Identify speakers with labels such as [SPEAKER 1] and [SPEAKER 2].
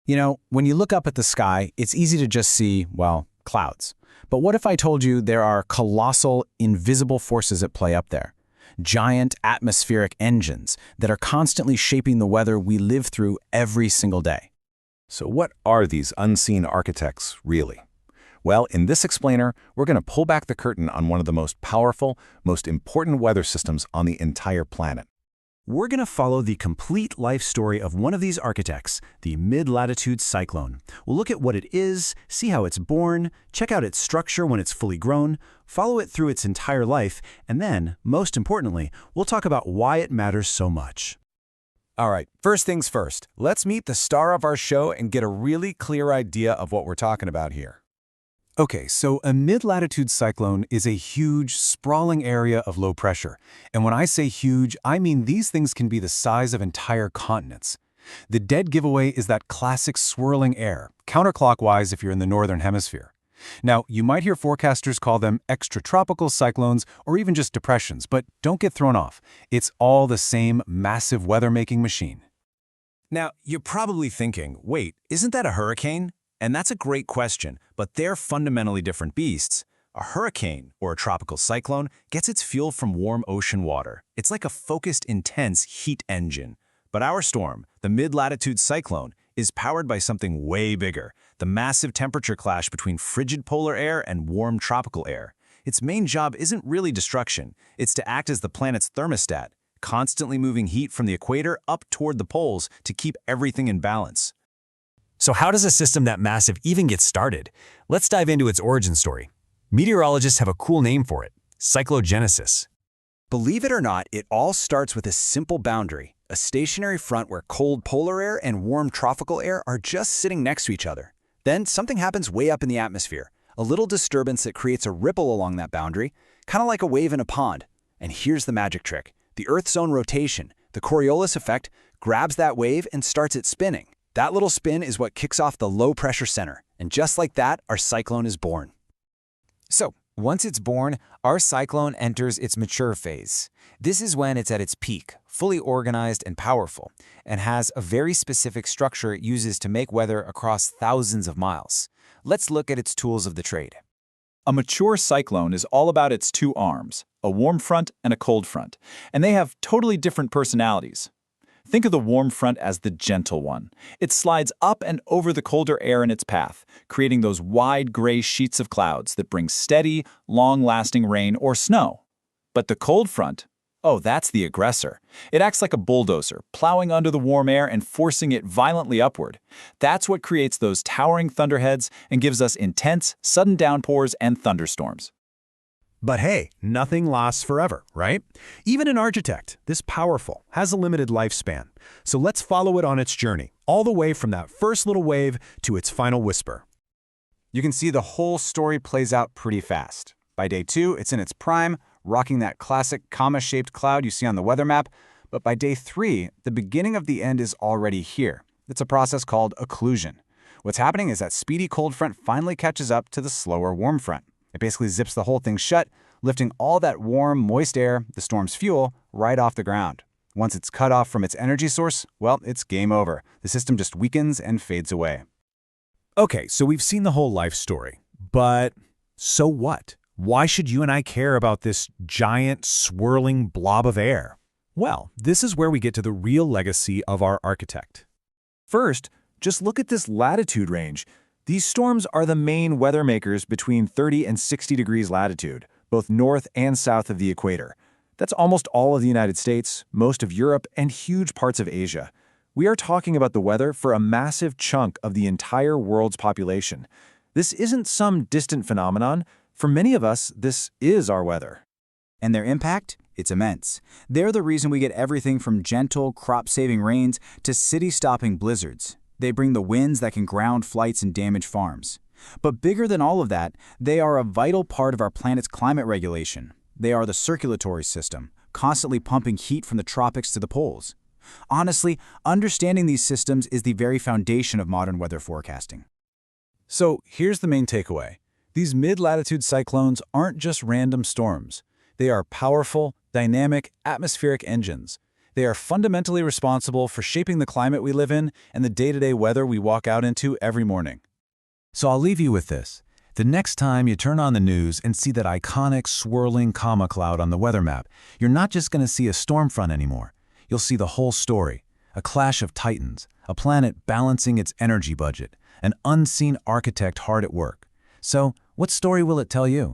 [SPEAKER 1] When you look up at the sky, it's easy to just see, well, clouds. But what if I told you there are colossal, invisible forces at play up there? Giant atmospheric engines that are constantly shaping the weather we live through every single day.
[SPEAKER 2] So what are these unseen architects, really? Well, in this explainer, we're going to pull back the curtain on one of the most powerful, most important weather systems on the entire planet.
[SPEAKER 3] We're going to follow the complete life story of one of these architects, the Mid-Latitude cyclone. We'll look at what it is, see how it's born, check out its structure when it's fully grown, follow it through its entire life, and then, most importantly, we'll talk about why it matters so much.
[SPEAKER 4] All right, first things first, let's meet the star of our show and get a really clear idea of what we're talking about here.
[SPEAKER 3] Okay, so a mid-latitude cyclone is a huge, sprawling area of low pressure. And when I say huge, I mean these things can be the size of entire continents. The dead giveaway is that classic swirling air, counterclockwise if you're in the northern hemisphere. Now, you might hear forecasters call them extratropical cyclones or even just depressions, but don't get thrown off. It's all the same massive weather-making machine.
[SPEAKER 4] Now, you're probably thinking, wait, isn't that a hurricane? And that's a great question, but they're fundamentally different beasts. A hurricane, or a tropical cyclone, gets its fuel from warm ocean water. It's like a focused, intense heat engine. But our storm, the mid-latitude cyclone, is powered by something way bigger, the massive temperature clash between frigid polar air and warm tropical air. Its main job isn't really destruction. It's to act as the planet's thermostat, constantly moving heat from the equator up toward the poles to keep everything in balance.
[SPEAKER 5] So how does a system that massive even get started? Let's dive into its origin story. Meteorologists have a cool name for it: cyclogenesis.
[SPEAKER 4] Believe it or not, it all starts with a simple boundary, a stationary front where cold polar air and warm tropical air are just sitting next to each other. Then something happens way up in the atmosphere, a little disturbance that creates a ripple along that boundary, kind of like a wave in a pond. And here's the magic trick. The Earth's own rotation, the Coriolis effect, grabs that wave and starts it spinning. That little spin is what kicks off the low-pressure center, and just like that, our cyclone is born.
[SPEAKER 6] So, once it's born, our cyclone enters its mature phase. This is when it's at its peak, fully organized and powerful, and has a very specific structure it uses to make weather across thousands of miles. Let's look at its tools of the trade.
[SPEAKER 7] A mature cyclone is all about its two arms, a warm front and a cold front, and they have totally different personalities. Think of the warm front as the gentle one. It slides up and over the colder air in its path, creating those wide gray sheets of clouds that bring steady, long-lasting rain or snow. But the cold front, oh, that's the aggressor. It acts like a bulldozer, plowing under the warm air and forcing it violently upward. That's what creates those towering thunderheads and gives us intense, sudden downpours and thunderstorms.
[SPEAKER 3] But hey, nothing lasts forever, right? Even an architect, this powerful, has a limited lifespan. So let's follow it on its journey, all the way from that first little wave to its final whisper.
[SPEAKER 1] You can see the whole story plays out pretty fast. By day 2, it's in its prime, rocking that classic comma-shaped cloud you see on the weather map. But by day 3, the beginning of the end is already here. It's a process called occlusion. What's happening is that speedy cold front finally catches up to the slower warm front. It basically zips the whole thing shut, lifting all that warm, moist air, the storm's fuel, right off the ground. Once it's cut off from its energy source, well, it's game over. The system just weakens and fades away.
[SPEAKER 3] Okay, so we've seen the whole life story. But so what? Why should you and I care about this giant, swirling blob of air? Well, this is where we get to the real legacy of our architect.
[SPEAKER 7] First, just look at this latitude range. These storms are the main weather makers between 30 and 60 degrees latitude, both north and south of the equator. That's almost all of the United States, most of Europe, and huge parts of Asia. We are talking about the weather for a massive chunk of the entire world's population. This isn't some distant phenomenon. For many of us, this is our weather.
[SPEAKER 1] And their impact? It's immense. They're the reason we get everything from gentle, crop-saving rains to city-stopping blizzards. They bring the winds that can ground flights and damage farms. But bigger than all of that, they are a vital part of our planet's climate regulation. They are the circulatory system, constantly pumping heat from the tropics to the poles. Honestly, understanding these systems is the very foundation of modern weather forecasting.
[SPEAKER 7] So here's the main takeaway. These mid-latitude cyclones aren't just random storms. They are powerful, dynamic, atmospheric engines.
[SPEAKER 1] They are fundamentally responsible for shaping the climate we live in and the day-to-day weather we walk out into every morning.
[SPEAKER 3] So I'll leave you with this. The next time you turn on the news and see that iconic swirling comma cloud on the weather map, you're not just going to see a storm front anymore. You'll see the whole story, a clash of titans, a planet balancing its energy budget, an unseen architect hard at work. So, what story will it tell you?